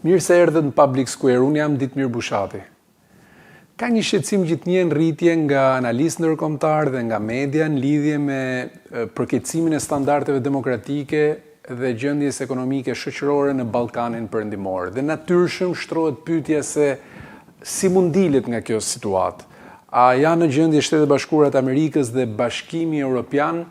Mirë se erdhët në Public Square, unë jam Ditmir Bushati. Ka një shqetësim gjithnjë në rritje nga analistë ndërkombëtar dhe nga media në lidhje me përkeqësimin e standardeve demokratike dhe gjendjes ekonomike shoqërore në Ballkanin Perëndimor. Dhe natyrshëm shtrohet pyetja se si mund dilet nga kjo situatë. A janë në gjendje Shtetet e Bashkuara të Amerikës dhe Bashkimi Evropian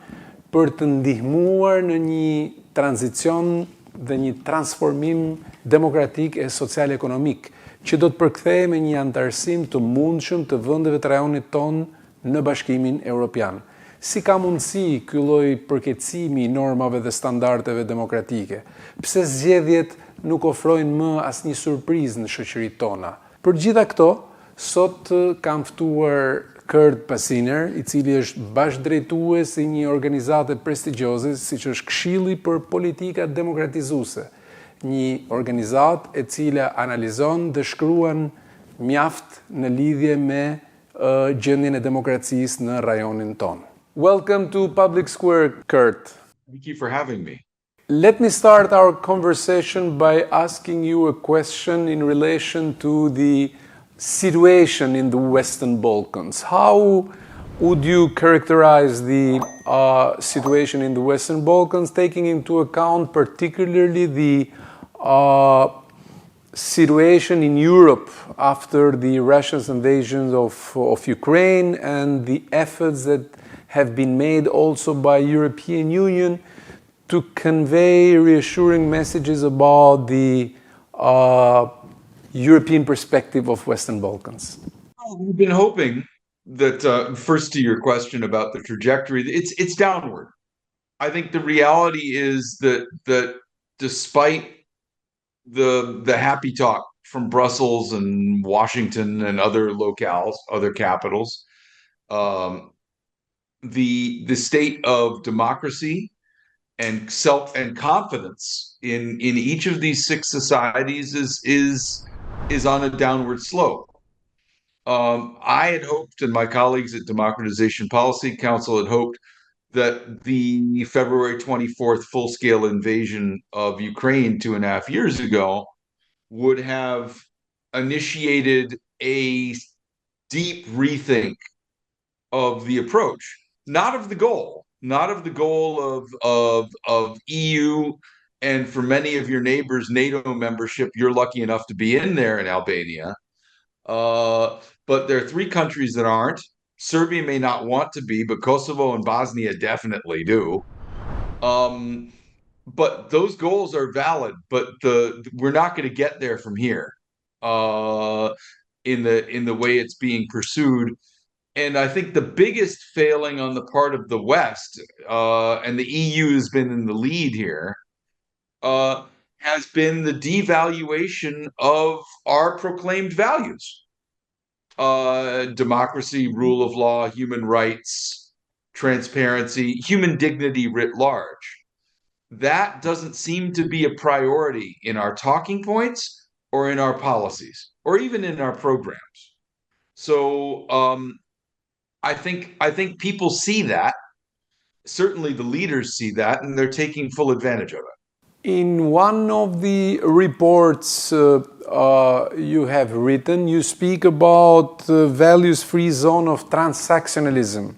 për të ndihmuar në një tranzicion dhe një transformim demokratik e social-ekonomik, që do të përkthehej me një anëtarësim të mundshëm të vendeve të rajonit ton në Bashkimin Evropian. Si ka mundësi ky lloj përkeqësimi i normave dhe standardeve demokratike? Pse zgjedhjet nuk ofrojnë më asnjë surprizë në shoqëritë tona? Për gjitha këto, sot kam ftuar Bassuener, i cili është bashkëdrejtues i një organizate prestigjioze, siç është Këshilli për Politika Demokratizuese, një organizatë e cila analizon dhe shkruan mjaft në lidhje me gjendjen e demokracisë në rajonin ton. Welcome to Public Square, Kurt. Thank you for having me. Let me start our conversation by asking you a question in relation to the situation in the Western Balkans. How would you characterize the situation in the Western Balkans, taking into account particularly the situation in Europe after the Russia's invasion of Ukraine and the efforts that have been made also by European Union to convey reassuring messages about the European perspective of Western Balkans? We've been hoping that, first to your question about the trajectory, it's downward. I think the reality is that despite the happy talk from Brussels and Washington and other locales, other capitals, the state of democracy and confidence in each of these six societies is on a downward slope. I had hoped, and my colleagues at Democratization Policy Council had hoped, that the February 24th full-scale invasion of Ukraine 2.5 years ago would have initiated a deep rethink of the approach, not of the goal of EU, and for many of your neighbors, NATO membership. You're lucky enough to be in there in Albania. But there are three countries that aren't. Serbia may not want to be, but Kosovo and Bosnia definitely do. But those goals are valid, but we're not going to get there from here in the way it's being pursued. And I think the biggest failing on the part of the West, and the EU has been in the lead here, has been the devaluation of our proclaimed values. Democracy, rule of law, human rights, transparency, human dignity writ large. That doesn't seem to be a priority in our talking points or in our policies or even in our programs. So I think people see that. Certainly the leaders see that, and they're taking full advantage of it. In one of the reports you have written, you speak about the values-free zone of transactionalism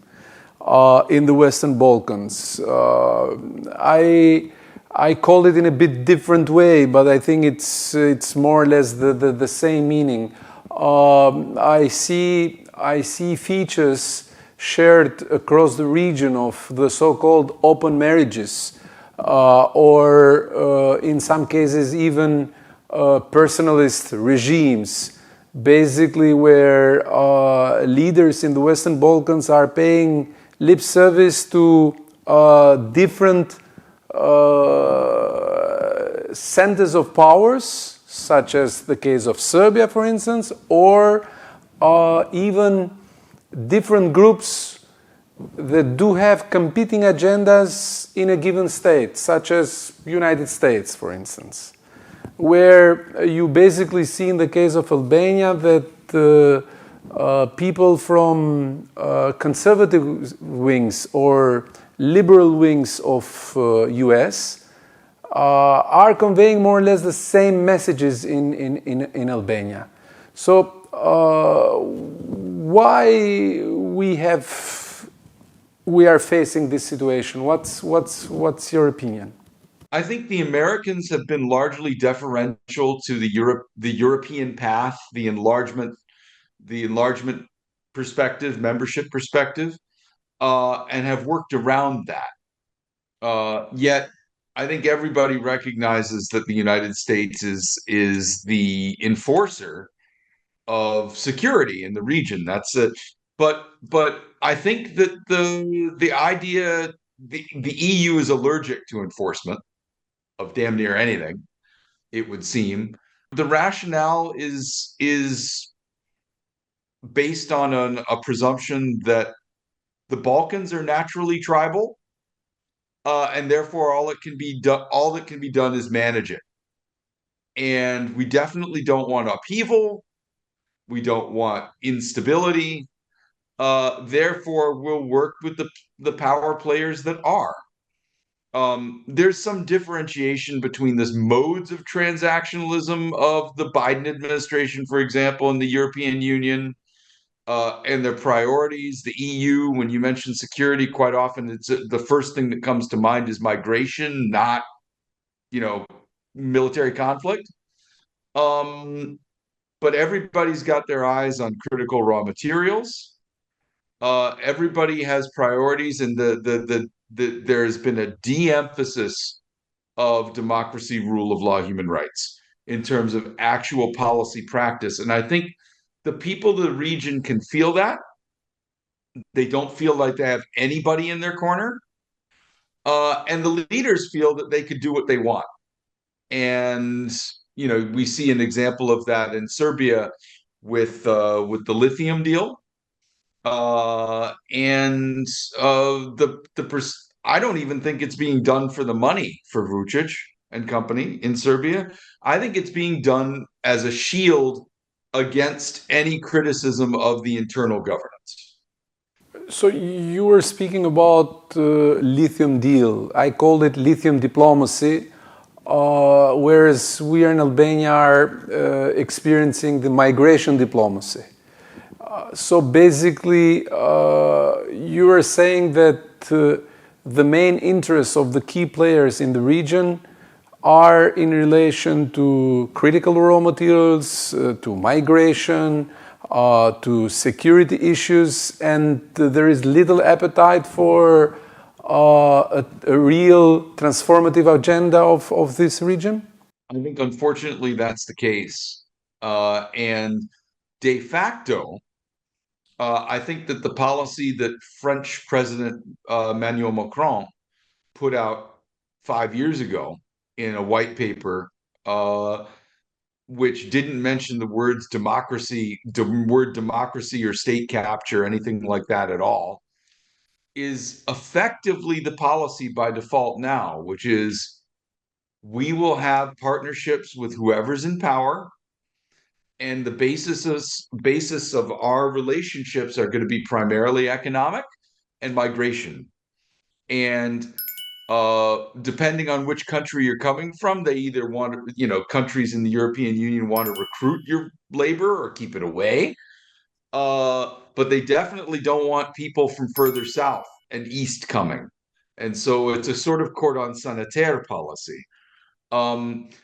in the Western Balkans. I call it in a bit different way, but I think it's more or less the same meaning. I see features shared across the region of the so-called open marriages, or in some cases even personalist regimes, basically where leaders in the Western Balkans are paying lip service to different centers of powers, such as the case of Serbia, for instance, or even different groups that do have competing agendas in a given state, such as United States, for instance, where you basically see in the case of Albania that people from conservative wings or liberal wings of US are conveying more or less the same messages in Albania. So why we are facing this situation? What's your opinion? I think the Americans have been largely deferential to the European path, the enlargement perspective, membership perspective, and have worked around that. Yet, I think everybody recognizes that the United States is the enforcer of security in the region. That's it. But I think that the idea the EU is allergic to enforcement of damn near anything, it would seem. The rationale is based on a presumption that the Balkans are naturally tribal, and therefore all that can be done is manage it. And we definitely don't want upheaval. We don't want instability. Therefore, we'll work with the power players that are. There's some differentiation between the modes of transactionalism of the Biden administration, for example, and the European Union, and their priorities. The EU, when you mention security, quite often the first thing that comes to mind is migration, not military conflict. But everybody's got their eyes on critical raw materials. Everybody has priorities, and there's been a de-emphasis of democracy, rule of law, human rights in terms of actual policy practice. And I think the people of the region can feel that. They don't feel like they have anybody in their corner. And the leaders feel that they could do what they want. And, we see an example of that in Serbia with the lithium deal. And I don't even think it's being done for the money for Vucic and company in Serbia. I think it's being done as a shield against any criticism of the internal governance. So you were speaking about lithium deal. I called it lithium diplomacy, whereas we in Albania are experiencing the migration diplomacy. So basically, you are saying that the main interests of the key players in the region are in relation to critical raw materials, to migration, to security issues, and there is little appetite for a real transformative agenda of this region? I think, unfortunately, that's the case. And de facto, I think that the policy that French President Emmanuel Macron put out 5 years ago in a white paper, which didn't mention the word democracy or state capture, anything like that at all, is effectively the policy by default now, which is we will have partnerships with whoever's in power, and the basis of our relationships are going to be primarily economic and migration. And depending on which country you're coming from, they either want to, countries in the European Union want to recruit your labor or keep it away. But they definitely don't want people from further south and east coming. And so it's a sort of cordon sanitaire policy. And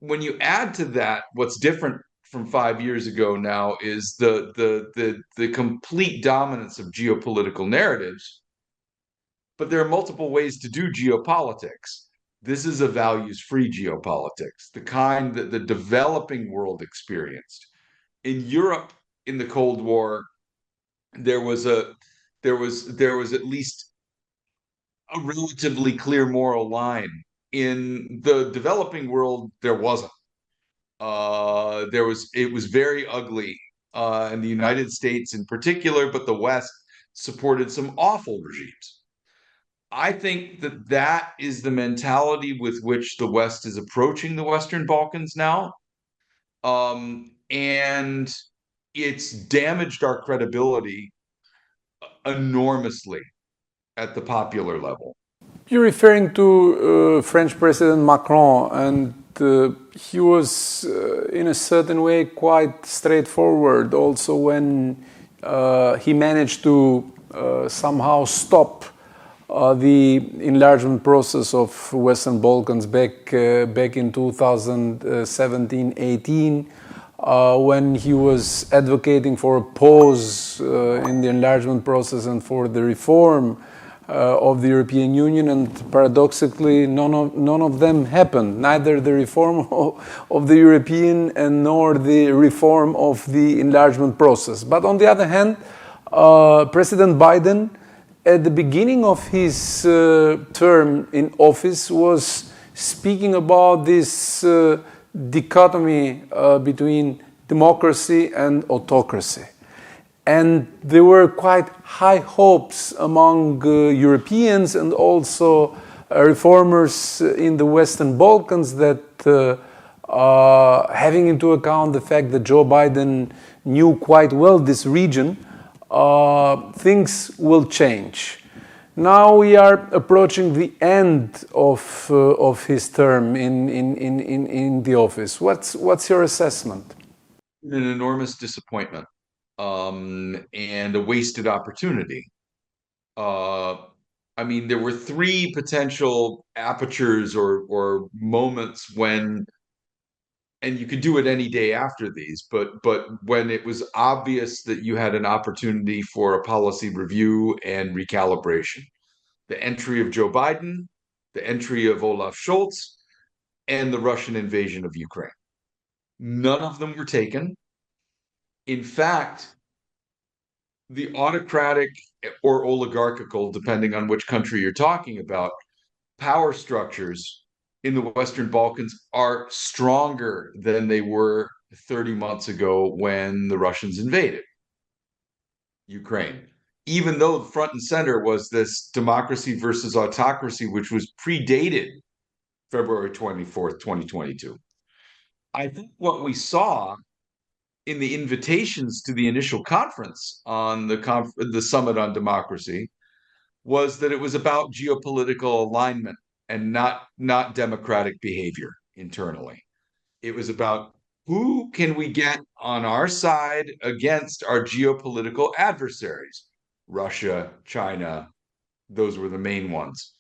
when you add to that, what's different from 5 years ago now is the complete dominance of geopolitical narratives. But there are multiple ways to do geopolitics. This is a values-free geopolitics, the kind that the developing world experienced. In Europe, in the Cold War, there was at least a relatively clear moral line. In the developing world, there wasn't. It was very ugly, in the United States in particular, but the West supported some awful regimes. I think that is the mentality with which the West is approaching the Western Balkans now. And it's damaged our credibility enormously at the popular level. You're referring to French President Macron, and he was, in a certain way, quite straightforward. Also, when he managed to somehow stop the enlargement process of Western Balkans back in 2017-18, when he was advocating for a pause in the enlargement process and for the reform of the European Union, and paradoxically, none of them happened. Neither the reform of the European and nor the reform of the enlargement process. But on the other hand, President Biden, at the beginning of his term in office, was speaking about this dichotomy between democracy and autocracy. And there were quite high hopes among Europeans and also reformers in the Western Balkans that, having into account the fact that Joe Biden knew quite well this region, things will change. Now we are approaching the end of his term in the office. What's your assessment? An enormous disappointment. And a wasted opportunity. I mean, there were three potential apertures or moments when, and you could do it any day after these, but when it was obvious that you had an opportunity for a policy review and recalibration. The entry of Joe Biden, the entry of Olaf Scholz, and the Russian invasion of Ukraine. None of them were taken. In fact, the autocratic or oligarchical, depending on which country you're talking about, power structures in the Western Balkans are stronger than they were 30 months ago when the Russians invaded Ukraine. Even though front and center was this democracy versus autocracy, which was predated February 24th, 2022. I think what we saw in the invitations to the initial conference on the Summit on Democracy was that it was about geopolitical alignment and not democratic behavior internally. It was about who can we get on our side against our geopolitical adversaries? Russia, China, those were the main ones.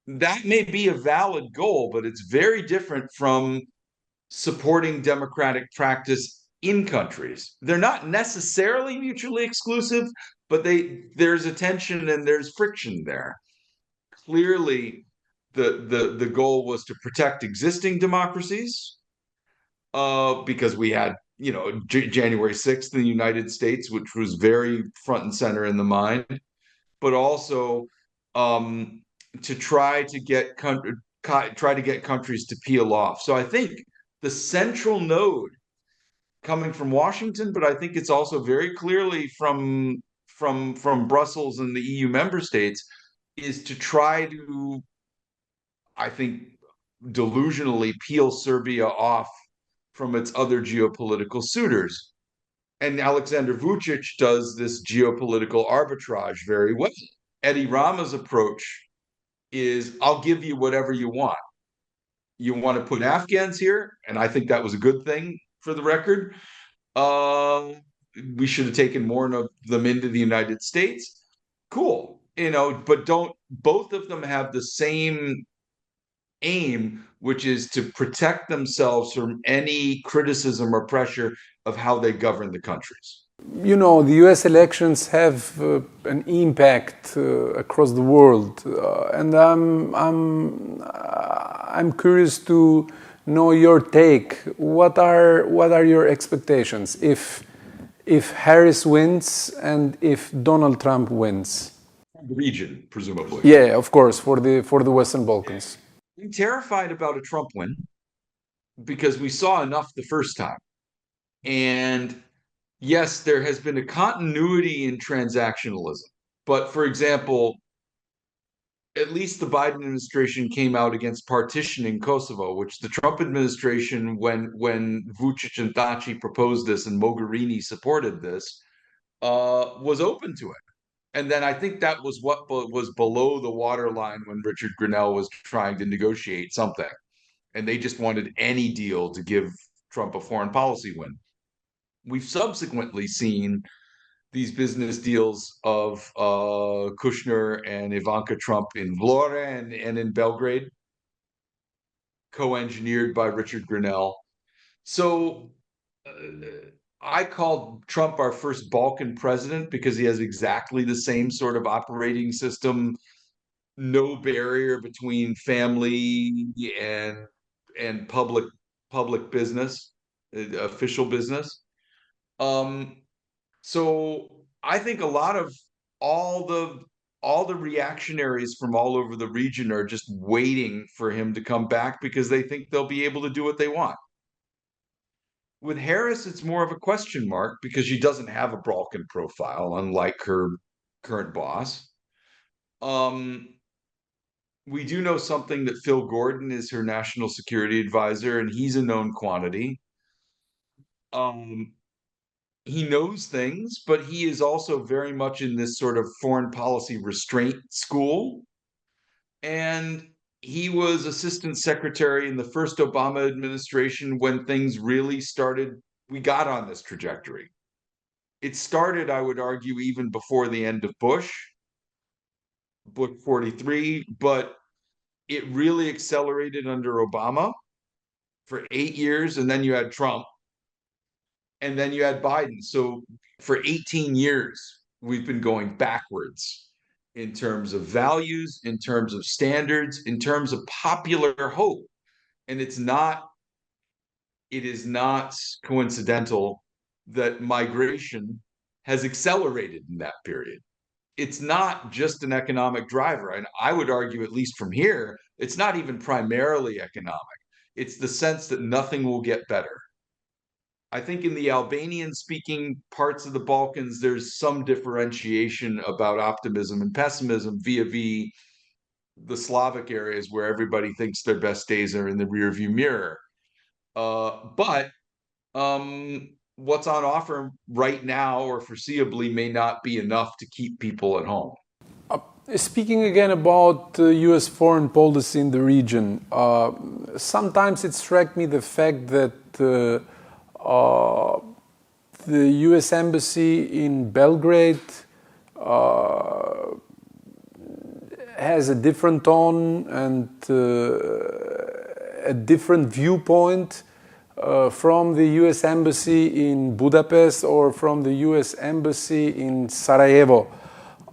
That may be a valid goal, but it's very different from supporting democratic practice in countries. They're not necessarily mutually exclusive, but there's a tension and there's friction there. Clearly, the goal was to protect existing democracies, because we had, January 6th in the United States, which was very front and center in the mind, but also to try to get countries to peel off. So I think the central node coming from Washington, but I think it's also very clearly from Brussels and the EU member states, is to try to, I think, delusionally peel Serbia off from its other geopolitical suitors. And Alexander Vucic does this geopolitical arbitrage very well. Eddie Rama's approach is, I'll give you whatever you want. You want to put Afghans here, and I think that was a good thing for the record. We should have taken more of them into the United States. Cool, but both of them have the same aim, which is to protect themselves from any criticism or pressure of how they govern the countries. The US elections have an impact across the world, and I'm curious to know your take. What are your expectations if Harris wins and if Donald Trump wins? The region, presumably. Yeah, of course, for the Western Balkans. I'm terrified about a Trump win because we saw enough the first time. And yes, there has been a continuity in transactionalism. But for example, at least the Biden administration came out against partitioning Kosovo, which the Trump administration, when Vucic and Thaci proposed this and Mogherini supported this, was open to it. And then I think that was what was below the waterline when Richard Grenell was trying to negotiate something. And they just wanted any deal to give Trump a foreign policy win. We've subsequently seen these business deals of Kushner and Ivanka Trump in Vlora and in Belgrade, co-engineered by Richard Grenell. So I called Trump our first Balkan president because he has exactly the same sort of operating system, no barrier between family and public business, official business. Um, so I think a lot of all the all the reactionaries from all over the region are just waiting for him to come back because they think they'll be able to do what they want. With Harris, it's more of a question mark because she doesn't have a Balkan profile, unlike her current boss. Um, we do know something that Phil Gordon is her national security advisor, and he's a known quantity. Um, he knows things, but he is also very much in this sort of foreign policy restraint school. And he was assistant secretary in the first Obama administration when things really started. We got on this trajectory. It started, I would argue, even before the end of Bush 43, but it really accelerated under Obama for 8 years, and then you had Trump, and then you had Biden. So for 18 years, we've been going backwards in terms of values, in terms of standards, in terms of popular hope. And it is not coincidental that migration has accelerated in that period. It's not just an economic driver. And I would argue, at least from here, it's not even primarily economic. It's the sense that nothing will get better. I think in the Albanian speaking parts of the Balkans, there's some differentiation about optimism and pessimism vis-a-vis the Slavic areas where everybody thinks their best days are in the rearview mirror. But what's on offer right now or foreseeably may not be enough to keep people at home. Speaking again about U.S. foreign policy in the region, sometimes it struck me the fact that the U.S. Embassy in Belgrade has a different tone and a different viewpoint from the U.S. Embassy in Budapest or from the U.S. Embassy in Sarajevo.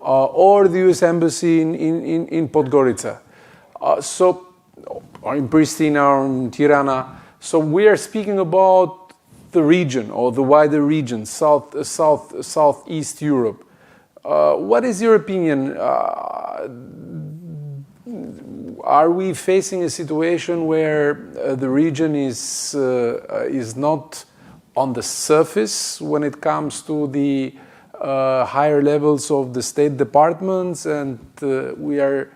Or the U.S. Embassy in Podgorica, or in Pristina or in Tirana. So we are speaking about the region or the wider region, Southeast Europe. What is your opinion? Are we facing a situation where the region is not on the surface when it comes to the higher levels of the State departments, and we are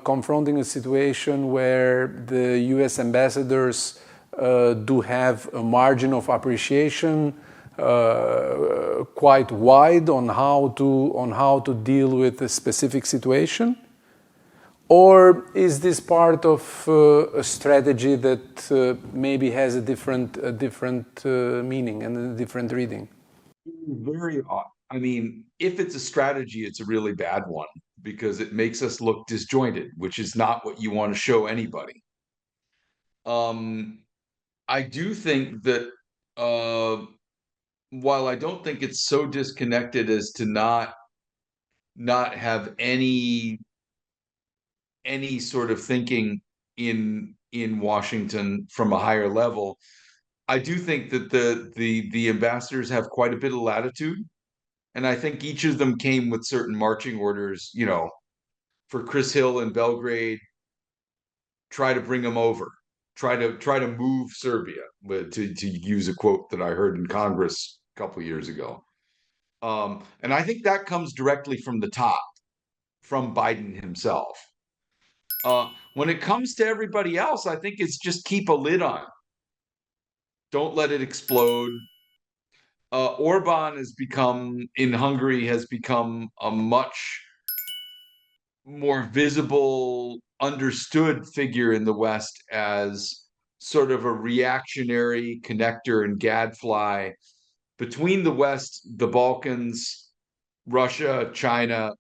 confronting a situation where the U.S. ambassadors do have a margin of appreciation quite wide on how to deal with a specific situation? Or is this part of a strategy that maybe has a different meaning and a different reading? Very odd. I mean, if it's a strategy, it's a really bad one because it makes us look disjointed, which is not what you want to show anybody. I do think that while I don't think it's so disconnected as to not have any sort of thinking in Washington from a higher level, I do think that the ambassadors have quite a bit of latitude. And I think each of them came with certain marching orders, for Chris Hill in Belgrade, try to bring him over, try to move Serbia, to use a quote that I heard in Congress a couple of years ago. And I think that comes directly from the top, from Biden himself. When it comes to everybody else, I think it's just keep a lid on. Don't let it explode. Orban has become, in Hungary, has become a much more visible, understood figure in the West as sort of a reactionary connector and gadfly between the West, the Balkans, Russia, China,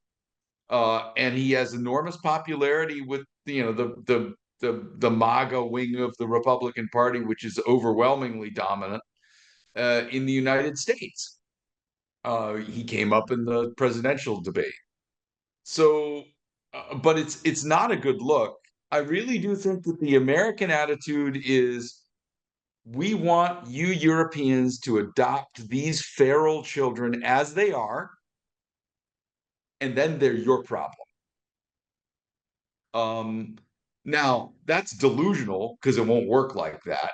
and he has enormous popularity with the MAGA wing of the Republican Party, which is overwhelmingly dominant in the United States. He came up in the presidential debate. So, but it's not a good look. I really do think that the American attitude is we want you Europeans to adopt these feral children as they are, and then they're your problem. Now, that's delusional because it won't work like that.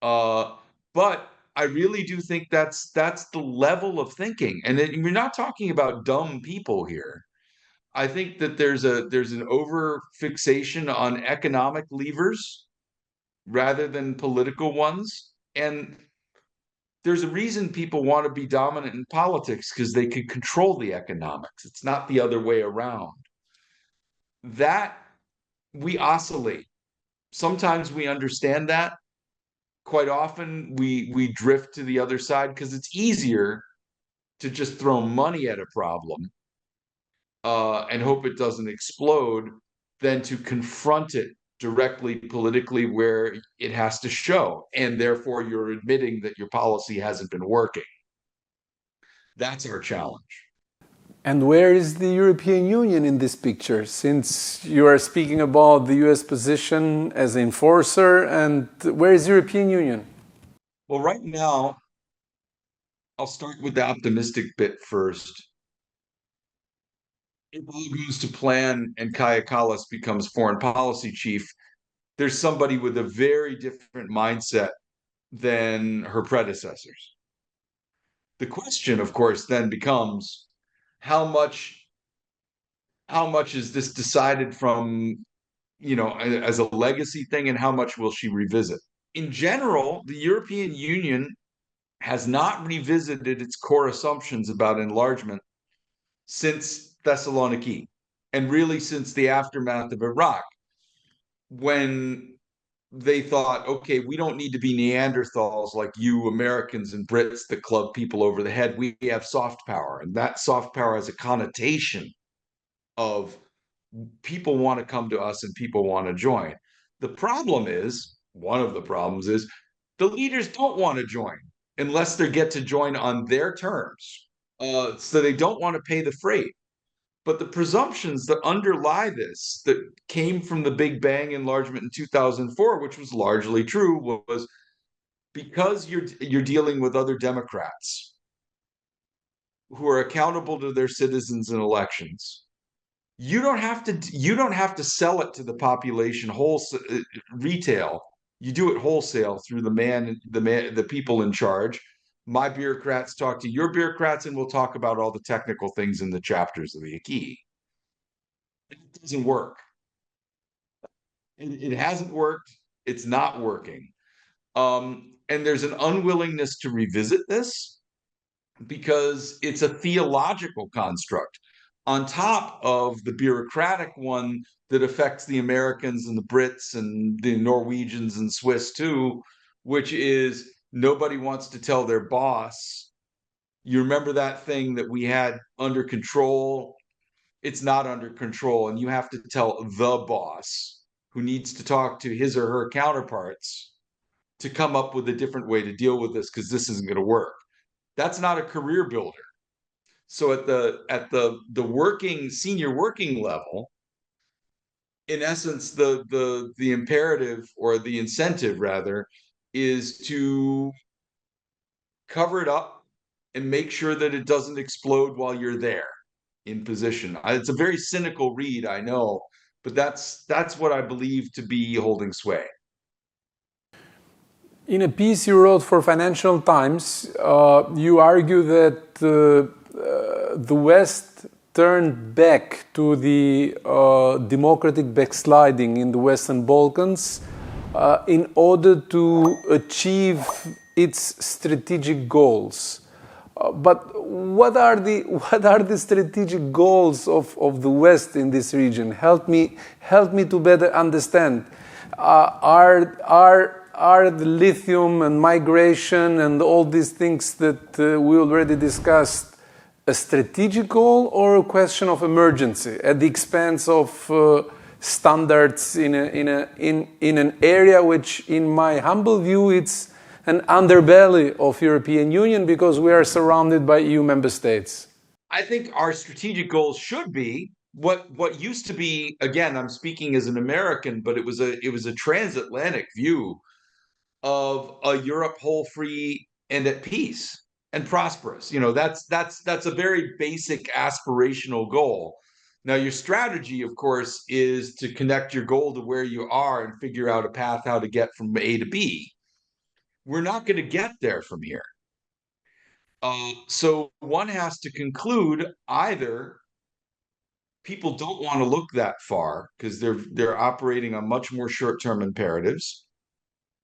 But I really do think that's the level of thinking, and we're not talking about dumb people here. I think that there's an over fixation on economic levers rather than political ones, and there's a reason people want to be dominant in politics because they can control the economics. It's not the other way around. That we oscillate. Sometimes we understand that. Quite often we drift to the other side because it's easier to just throw money at a problem and hope it doesn't explode than to confront it directly politically where it has to show. And therefore, you're admitting that your policy hasn't been working. That's our challenge. And where is the European Union in this picture? Since you are speaking about the US position as an enforcer, and where is the European Union? Well, right now, I'll start with the optimistic bit first. If all goes to plan and Kaya Kallas becomes foreign policy chief, there's somebody with a very different mindset than her predecessors. The question, of course, then becomes how much is this decided from, as a legacy thing, and how much will she revisit? In general, the European Union has not revisited its core assumptions about enlargement since Thessaloniki, and really since the aftermath of Iraq, when they thought, okay, we don't need to be Neanderthals like you Americans and Brits that club people over the head. We have soft power, and that soft power has a connotation of people want to come to us and people want to join. The problem is, one of the problems is, the leaders don't want to join unless they get to join on their terms. So they don't want to pay the freight. But the presumptions that underlie this, that came from the Big Bang enlargement in 2004, which was largely true, was because you're dealing with other Democrats who are accountable to their citizens in elections. You don't have to sell it to the population retail. You do it wholesale through the people in charge. My bureaucrats talk to your bureaucrats, and we'll talk about all the technical things in the chapters of the Acquis. It doesn't work. It hasn't worked. It's not working. And there's an unwillingness to revisit this because it's a theological construct on top of the bureaucratic one that affects the Americans and the Brits and the Norwegians and Swiss too, which is nobody wants to tell their boss. You remember that thing that we had under control? It's not under control, and you have to tell the boss, who needs to talk to his or her counterparts, to come up with a different way to deal with this because this isn't going to work. That's not a career builder. So at the working senior working level, in essence, the imperative, or the incentive rather, is to cover it up and make sure that it doesn't explode while you're there in position. It's a very cynical read, I know, but that's what I believe to be holding sway. In a piece you wrote for Financial Times, you argue that the West turned back to the democratic backsliding in the Western Balkans in order to achieve its strategic goals. But what are the strategic goals of the West in this region? Help me to better understand. Are the lithium and migration and all these things that we already discussed a strategic goal or a question of emergency at the expense of standards in an area which, in my humble view, it's an underbelly of European Union because we are surrounded by EU member states? I think our strategic goals should be what used to be, again, I'm speaking as an American, but it was a transatlantic view of a Europe whole, free, and at peace and prosperous. That's a very basic aspirational goal. Now, your strategy, of course, is to connect your goal to where you are and figure out a path how to get from A to B. We're not going to get there from here. So one has to conclude either people don't want to look that far because they're operating on much more short-term imperatives,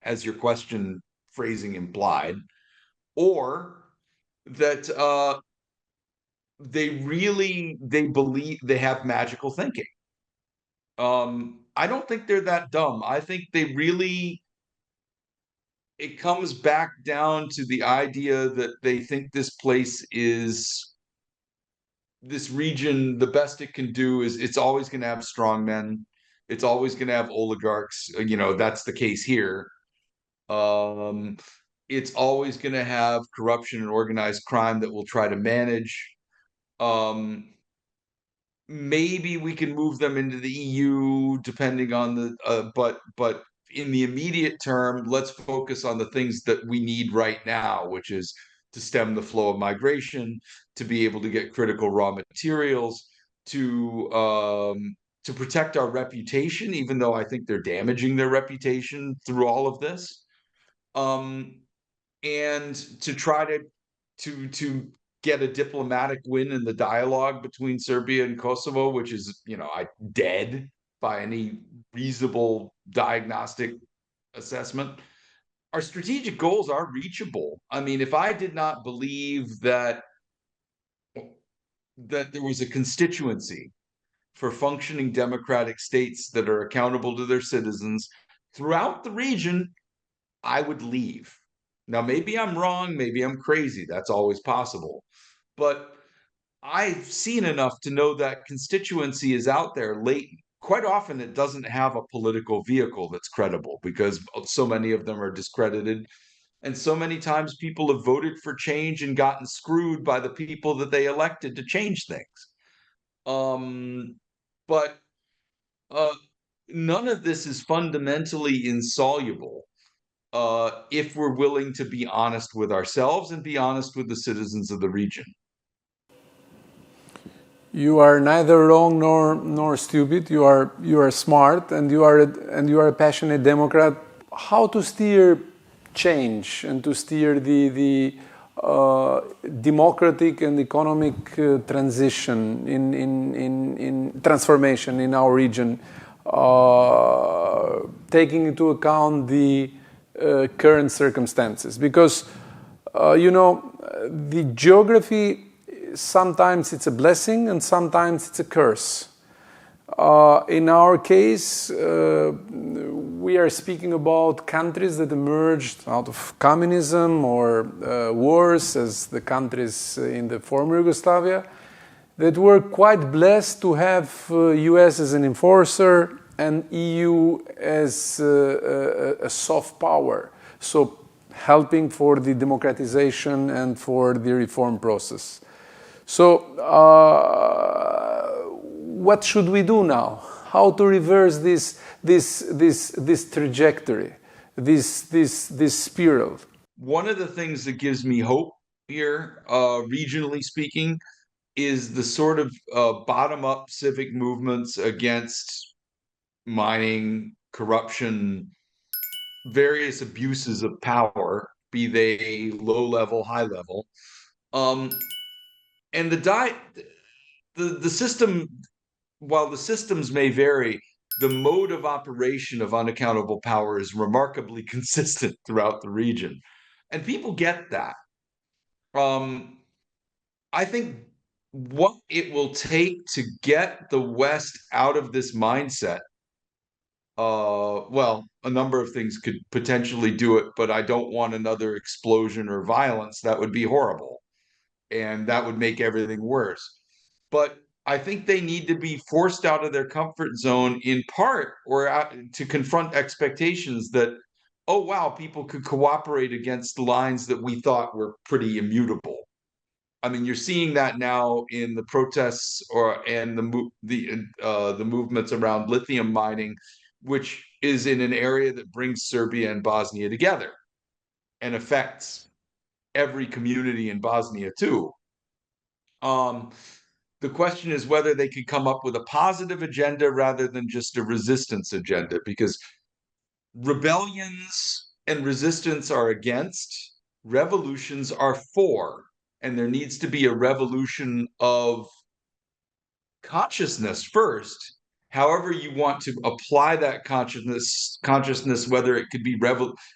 as your question phrasing implied, or that they believe they have magical thinking. I don't think they're that dumb. I think it comes back down to the idea that they think this region, the best it can do is it's always going to have strong men. It's always going to have oligarchs. That's the case here. It's always going to have corruption and organized crime that we'll try to manage. Maybe we can move them into the EU depending on but in the immediate term, let's focus on the things that we need right now, which is to stem the flow of migration, to be able to get critical raw materials, to protect our reputation, even though I think they're damaging their reputation through all of this. And to try to get a diplomatic win in the dialogue between Serbia and Kosovo, which is, dead by any reasonable diagnostic assessment. Our strategic goals are reachable. I mean, if I did not believe that there was a constituency for functioning democratic states that are accountable to their citizens throughout the region, I would leave. Now, maybe I'm wrong, maybe I'm crazy. That's always possible. But I've seen enough to know that constituency is out there latent. Quite often, it doesn't have a political vehicle that's credible because so many of them are discredited. And so many times people have voted for change and gotten screwed by the people that they elected to change things. But none of this is fundamentally insoluble if we're willing to be honest with ourselves and be honest with the citizens of the region. You are neither wrong nor stupid. You are smart, and you are a passionate Democrat. How to steer change and to steer the democratic and economic transition in transformation in our region, taking into account the current circumstances, because the geography, sometimes it's a blessing and sometimes it's a curse. In our case, we are speaking about countries that emerged out of communism or wars, as the countries in the former Yugoslavia, that were quite blessed to have US as an enforcer and EU as a soft power, so helping for the democratization and for the reform process. So what should we do now? How to reverse this trajectory, this spiral? One of the things that gives me hope here, regionally speaking, is the sort of bottom-up civic movements against mining, corruption, various abuses of power, be they low level, high level. And the system, while the systems may vary, the mode of operation of unaccountable power is remarkably consistent throughout the region. And people get that. I think what it will take to get the West out of this mindset, well, a number of things could potentially do it, but I don't want another explosion or violence. That would be horrible, and that would make everything worse. But I think they need to be forced out of their comfort zone in part, or to confront expectations that, oh, wow, people could cooperate against lines that we thought were pretty immutable. I mean, you're seeing that now in the protests and the movements around lithium mining, which is in an area that brings Serbia and Bosnia together and affects every community in Bosnia too. The question is whether they could come up with a positive agenda rather than just a resistance agenda, because rebellions and resistance are against, revolutions are for, and there needs to be a revolution of consciousness first. However you want to apply that consciousness, whether it could be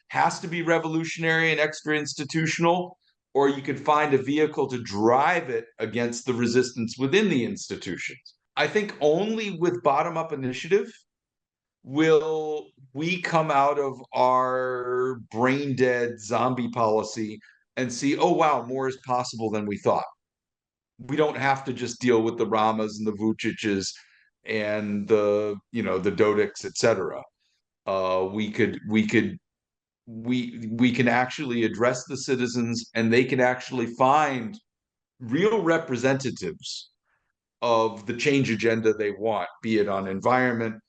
has to be revolutionary and extra institutional, or you could find a vehicle to drive it against the resistance within the institutions. I think only with bottom up initiative will we come out of our brain dead zombie policy and see, oh, wow, more is possible than we thought. We don't have to just deal with the Ramas and the Vucic's and the Dodiks, etc. We can actually address the citizens, and they can actually find real representatives of the change agenda they want, be it on environment,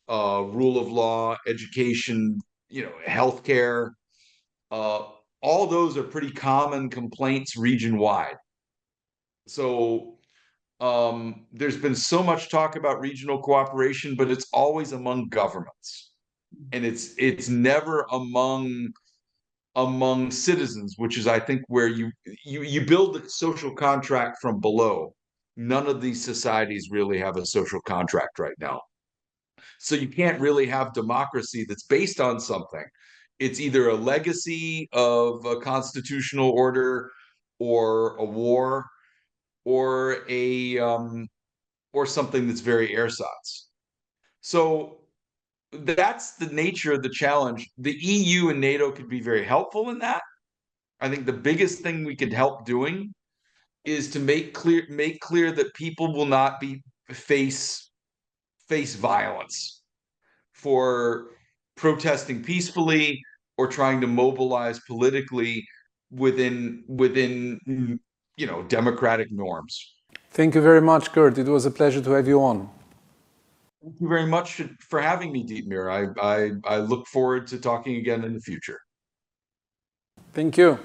rule of law, education, healthcare. All those are pretty common complaints region wide. So there's been so much talk about regional cooperation, but it's always among governments, and it's never among citizens, which is, I think, where you build the social contract from below. None of these societies really have a social contract right now. So you can't really have democracy that's based on something. It's either a legacy of a constitutional order, or a war, or or something that's very ersatz. So that's the nature of the challenge. The EU and NATO could be very helpful in that. I think the biggest thing we could help doing is to make clear that people will not be face violence for protesting peacefully or trying to mobilize politically within democratic norms. Thank you very much, Kurt. It was a pleasure to have you on. Thank you very much for having me, Ditmir. I look forward to talking again in the future. Thank you.